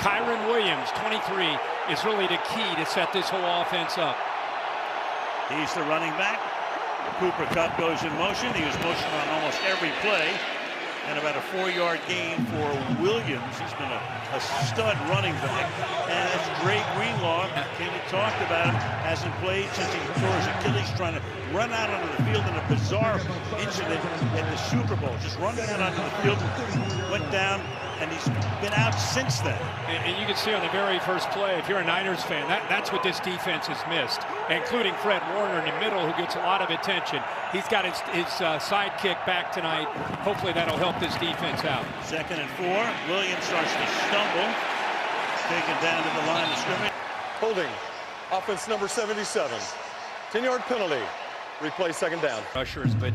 Kyren Williams, 23, is really the key to set this whole offense up. He's the running back. Cooper Kupp goes in motion. He was motioned on almost every play. And about a 4-yard gain for Williams. He's been a stud running back. And that's Dre Greenlaw. Kenny talked about him. Hasn't played since he tore his Achilles, trying to run out onto the field in a bizarre incident at the Super Bowl. Just running out onto the field, went down, and he's been out since then. And you can see on the very first play, if you're a Niners fan, that's what this defense has missed, including Fred Warner in the middle, who gets a lot of attention. He's got his sidekick back tonight. Hopefully that'll help this defense out. 2nd and 4. Williams starts to stumble. Taken down to the line of scrimmage. Holding. Offense number 77. 10-yard penalty. Replay 2nd down. Rushers, but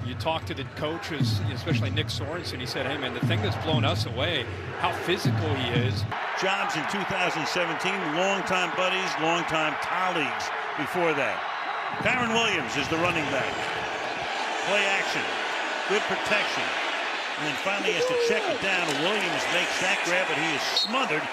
you talk to the coaches, especially Nick Sorensen, he said, hey man, the thing that's blown us away, how physical he is. Jobs in 2017, longtime buddies, longtime colleagues before that. Kyren Williams is the running back. Play action, good protection. And then finally has to check it down. Williams makes that grab, but he is smothered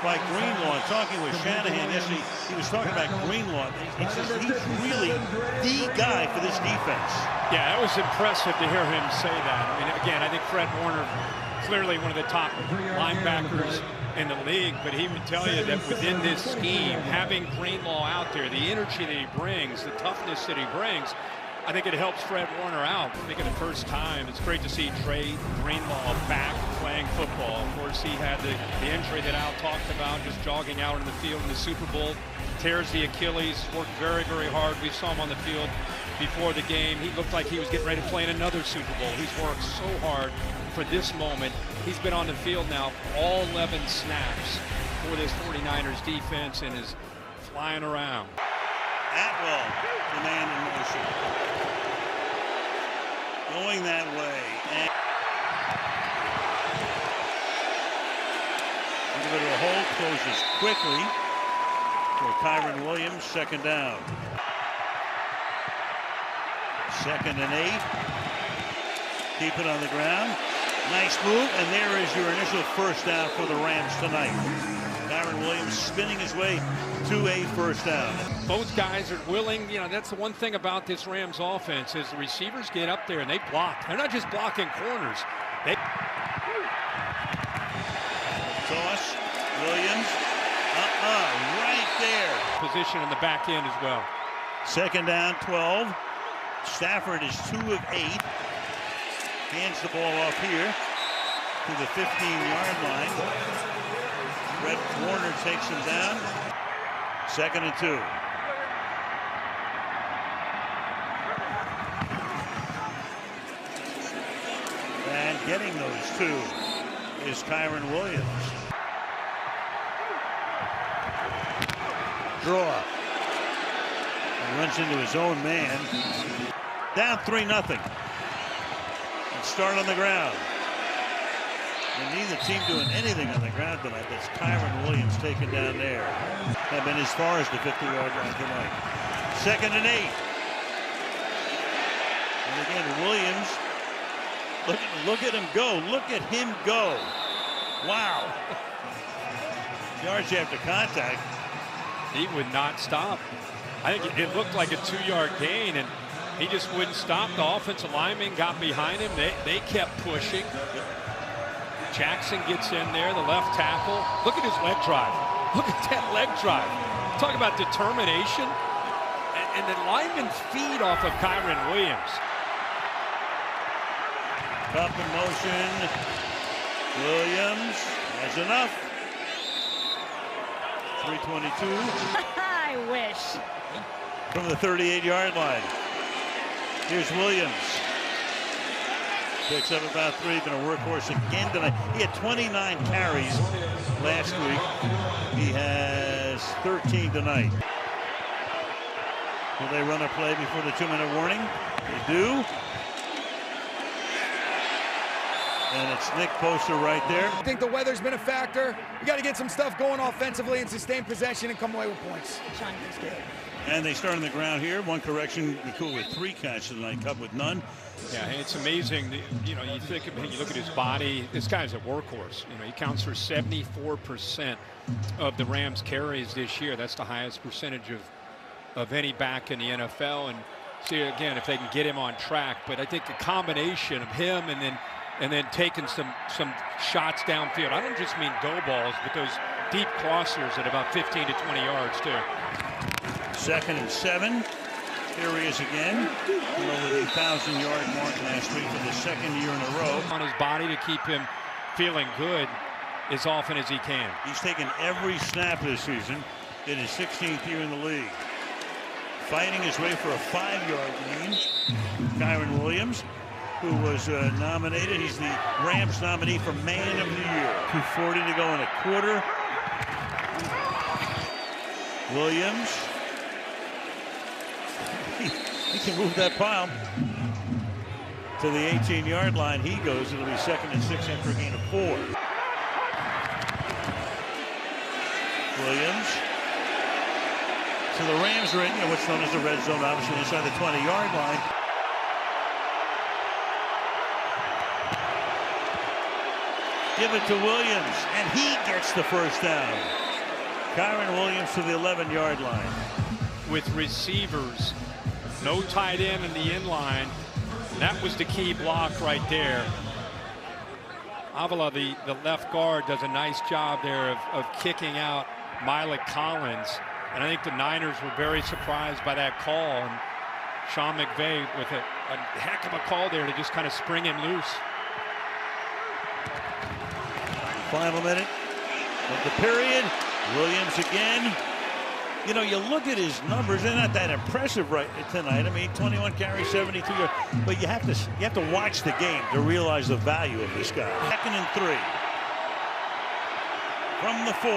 by Greenlaw. Talking with Shanahan yesterday, he was talking about Greenlaw. He says he's really the guy for this defense. Yeah, that was impressive to hear him say that. I mean, again, I think Fred Warner, clearly one of the top linebackers in the league, but he would tell you that within this scheme, having Greenlaw out there, the energy that he brings, the toughness that he brings, I think it helps Fred Warner out. I think in the first time, it's great to see Dre Greenlaw back playing football. Of course, he had the injury that Al talked about, just jogging out in the field in the Super Bowl. Tears the Achilles, worked very, very hard. We saw him on the field before the game. He looked like he was getting ready to play in another Super Bowl. He's worked so hard for this moment. He's been on the field now for all 11 snaps for this 49ers defense and is flying around. Atwell, the man in motion. Going that way. And individual hold, closes quickly for Kyren Williams. 2nd down. 2nd and 8. Keep it on the ground. Nice move, and there is your initial first down for the Rams tonight. Kyren Williams spinning his way to a first down. Both guys are willing. You know, that's the one thing about this Rams offense is the receivers get up there and they block. They're not just blocking corners. They Toss. Williams. Right there. Position in the back end as well. 2nd down, 12. Stafford is 2 of 8. Hands the ball off here to the 15-yard line. Fred Warner takes him down. 2nd and 2. And getting those 2 is Kyren Williams. Draw. And runs into his own man. Down 3-0. Start on the ground. And neither team doing anything on the ground tonight. That's Kyren Williams taken down there. Have been as far as the 50-yard line tonight. 2nd and 8. And again, Williams, look at him go. Look at him go. Wow. Yards after contact. He would not stop. I think it looked like a 2-yard gain, and he just wouldn't stop. The offensive lineman got behind him. They kept pushing. Jackson gets in there, the left tackle. Look at his leg drive. Look at that leg drive. Talk about determination. And the linemen feed off of Kyren Williams. Kupp in motion. Williams has enough. 3:22. I wish. From the 38-yard line. Here's Williams. Picks up about 3. Been a workhorse again tonight. He had 29 carries last week. He has 13 tonight. Will they run a play before the 2-minute warning? They do. And it's Nick Bosa right there. I think the weather's been a factor. We got to get some stuff going offensively and sustain possession and come away with points. Sean, And they start on the ground here. One correction, McCool with 3 catches tonight, Cup with none. Yeah, it's amazing. You know, you think of, you look at his body. This guy's a workhorse. You know, he counts for 74% of the Rams' carries this year. That's the highest percentage of any back in the NFL. And see again if they can get him on track. But I think a combination of him and then taking some shots downfield. I don't just mean go balls, but those deep crossers at about 15 to 20 yards too. 2nd and 7. Here he is again. Over the 1,000-yard mark last week for the 2nd year in a row. On his body to keep him feeling good as often as he can. He's taken every snap this season in his 16th year in the league. Fighting his way for a 5-yard gain. Kyren Williams, who was nominated. He's the Rams nominee for Man of the Year. 2:40 to go in a quarter. Williams. He can move that pile to the 18-yard line. He goes. It'll be 2nd and 6 after a gain of 4. Williams. So the Rams are in what's known as the red zone, obviously inside the 20-yard line. Give it to Williams, and he gets the first down. Kyren Williams to the 11-yard line. With receivers, no tight end in the end line. That was the key block right there. Avila, the left guard, does a nice job there of kicking out Malik Collins. And I think the Niners were very surprised by that call. And Sean McVay with a heck of a call there to just kind of spring him loose. Final minute of the period. Williams again. You know, you look at his numbers, they're not that impressive right tonight. I mean, 21 carries, 72 yards. But you have to watch the game to realize the value of this guy. 2nd and 3. From the 4.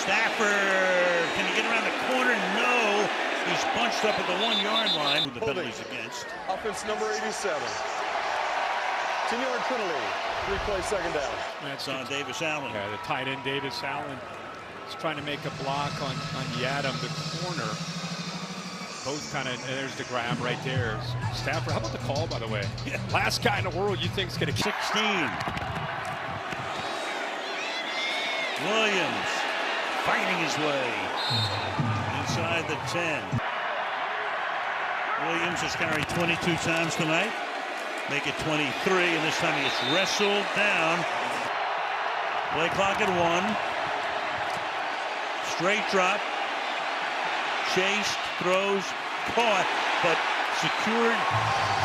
Stafford, can he get around the corner? No. He's bunched up at the 1-yard line. The penalties against. Offense number 87. 10-yard penalty. 3-play 2nd down. That's on Davis Allen. Yeah, the tight end Davis Allen is trying to make a block on Yadam, the corner. Both kind of, there's the grab right there. Stafford, how about the call, by the way? Yeah. Last guy in the world you think is going to 16. Williams fighting his way inside the 10. Williams has carried 22 times tonight. Make it 23, and this time he gets wrestled down. Play clock at 1. Straight drop. Chased, throws, caught, but secured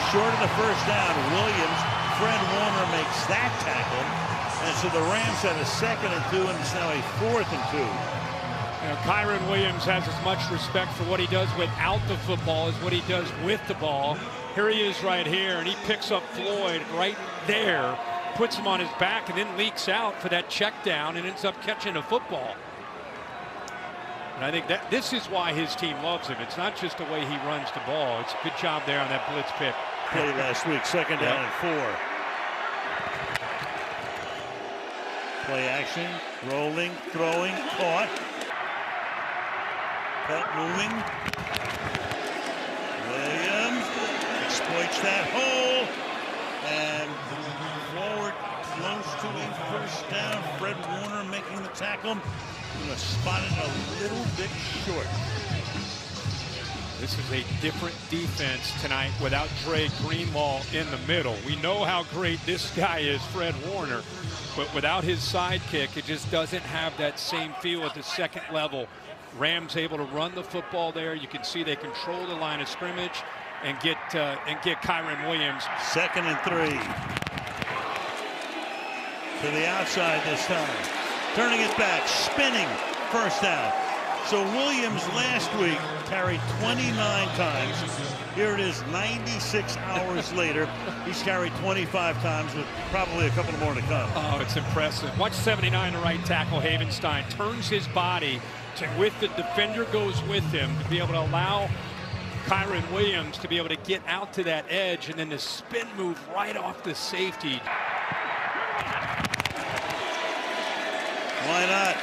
short of the first down. Williams, Fred Warner makes that tackle. And so the Rams had a 2nd and 2, and it's now a 4th and 2. You know, Kyren Williams has as much respect for what he does without the football as what he does with the ball. Here he is right here, and he picks up Floyd right there, puts him on his back, and then leaks out for that check down and ends up catching a football. And I think that this is why his team loves him. It's not just the way he runs the ball. It's a good job there on that blitz pick. Play last week, 2nd down and 4. Play action, rolling, throwing, caught. Pelt moving. Williams exploits that hole. And forward close to a first down. Fred Warner making the tackle. Spotted a little bit short. This is a different defense tonight without Dre Greenlaw in the middle. We know how great this guy is, Fred Warner, but without his sidekick, it just doesn't have that same feel at the 2nd level. Rams able to run the football there. You can see they control the line of scrimmage and get Kyren Williams. 2nd and 3. To the outside this time. Turning it back, spinning, first down. So Williams last week carried 29 times. Here it is 96 hours later. He's carried 25 times with probably a couple more to come. Oh, it's impressive. Watch 79, the right tackle, Havenstein, turns his body to with the defender goes with him to be able to allow Kyren Williams to be able to get out to that edge, and then the spin move right off the safety. Why not?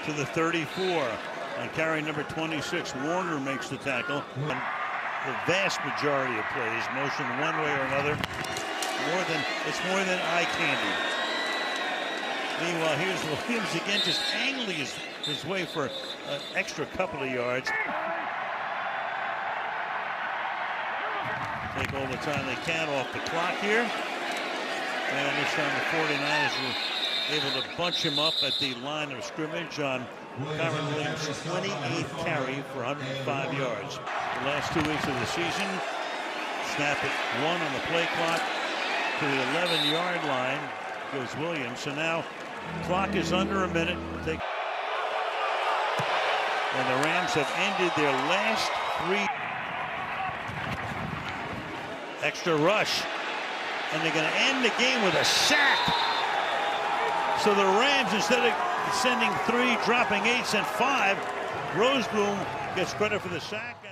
to the 34. On carry number 26, Warner makes the tackle. And the vast majority of plays, motion one way or another, it's more than eye candy. Meanwhile, here's Williams again, just angling his way for an extra couple of yards. Take all the time they can off the clock here. And this time the 49ers were able to bunch him up at the line of scrimmage on Kyren Williams' 28th carry for 105 yards. The last 2 weeks of the season, snap at 1 on the play clock to the 11-yard line goes Williams. So now clock is under a minute. And the Rams have ended their last 3. Extra rush. And they're going to end the game with a sack. So the Rams, instead of sending 3, dropping 8, sent 5. Roseboom gets credit for the sack.